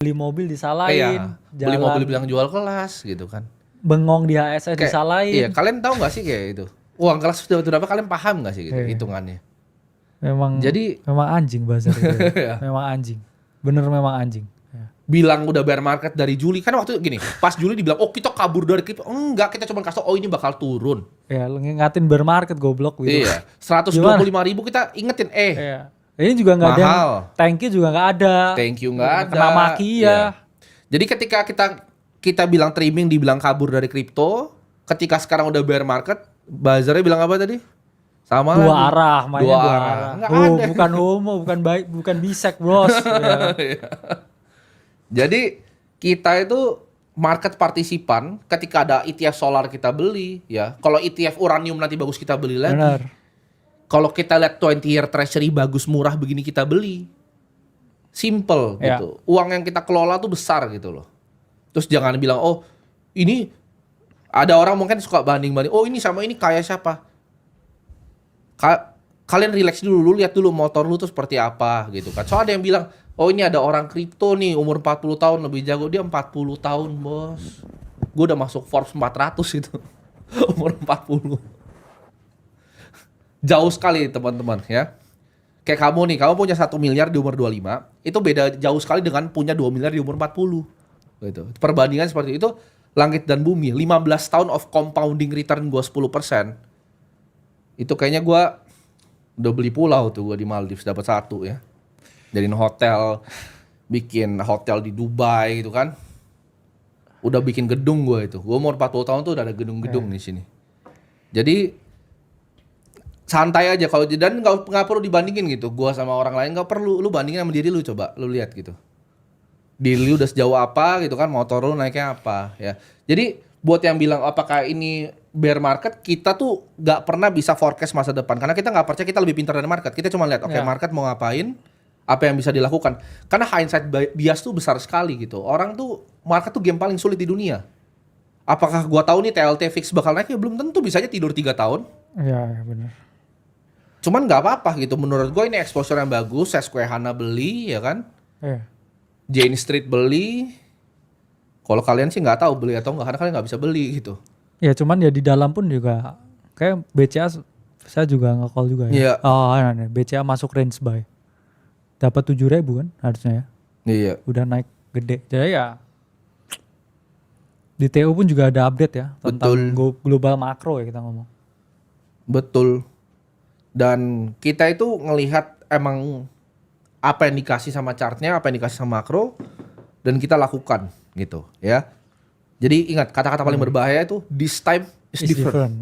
beli mobil Iya, disalahin, beli mobil jalan bilang jual kelas gitu kan. bengong di HSS Kayak, iya, disalahin. kalian tahu nggak sih kayak itu? Uang kelas sudah berapa, kalian paham nggak sih gitu Iya. hitungannya? Memang Jadi anjing bazar itu. Iya. Memang anjing. Bener memang anjing. Ya. bilang udah bear market dari Juli kan, waktu gini, pas Juli dibilang oh kita kabur dari kripto, enggak, kita cuma kasih tau, oh ini bakal turun. Ya, lu ngingatin bear market goblok gitu. Iya, 125.000 kita ingetin, Iya. Ini juga nggak ada. mahal. Thank you juga nggak ada. Thank you nggak ada. Kena maki Iya. ya. Jadi ketika kita bilang trimming, dibilang kabur dari kripto, ketika sekarang udah bear market, buzzernya bilang apa tadi? Sama Dua lagi. arah, mainnya Dua dua arah. arah. Nggak Oh, ada. bukan homo, bukan baik, bukan bisek, bros. Ya. Jadi kita itu market partisipan ketika ada ETF solar kita beli ya. Kalau ETF uranium nanti bagus kita beli lagi. Benar. Kalau kita lihat 20-year treasury bagus murah begini kita beli. Simple Ya. gitu. Uang yang kita kelola tuh besar gitu loh. Terus jangan bilang oh ini, ada orang mungkin suka banding-banding. Oh ini sama ini kayak siapa? Kalian relax dulu, lu lihat dulu motor lu tuh seperti apa gitu kan. Soalnya ada yang bilang, oh ini ada orang kripto nih umur 40 tahun lebih jago. Dia 40 tahun bos. Gue udah masuk Forbes 400 itu. Umur 40. Jauh sekali teman-teman ya. Kayak kamu nih, kamu punya 1 miliar di umur 25. Itu beda jauh sekali dengan punya 2 miliar di umur 40. Gitu. Perbandingan seperti itu, langit dan bumi. 15 tahun of compounding return gue 10%. Itu kayaknya gue udah beli pulau tuh gue di Maldives, dapat 1 ya. Jadiin hotel, bikin hotel di Dubai gitu kan. Udah bikin gedung gue itu. Gue umur 40 tahun tuh udah ada gedung-gedung di sini. Jadi santai aja kalau, dan nggak perlu dibandingin gitu. Gue sama orang lain nggak perlu. Lu bandingin sama diri lu, coba lu lihat gitu. Diri lu udah sejauh apa gitu kan, motor lu naiknya apa ya. Jadi buat yang bilang apakah ini bear market, kita tuh nggak pernah bisa forecast masa depan karena kita nggak percaya kita lebih pintar dari market. Kita cuma lihat oke, market mau ngapain, apa yang bisa dilakukan. Karena hindsight bias tuh besar sekali gitu. Orang tuh, market tuh game paling sulit di dunia. Apakah gua tahu nih TLT fix bakal naik? Ya belum tentu, bisa aja tidur 3 tahun. Iya, benar. Cuman nggak apa-apa gitu. Menurut gue ini exposure yang bagus. Susquehanna beli ya kan. Iya. Jane Street beli. Kalau kalian sih nggak tahu beli atau nggak, karena kalian nggak bisa beli gitu. Ya cuman ya di dalam pun juga kayak BCA saya juga nge-call juga ya. Iya. Oh, nah, BCA masuk range buy. Dapat 7.000 kan harusnya ya. Iya. Udah naik gede. Jadi ya di TU pun juga ada update ya tentang global makro ya kita ngomong. Betul. Dan kita itu ngelihat emang apa yang dikasih sama chartnya, apa yang dikasih sama makro, dan kita lakukan gitu ya. Jadi ingat, kata-kata paling berbahaya itu this time is different.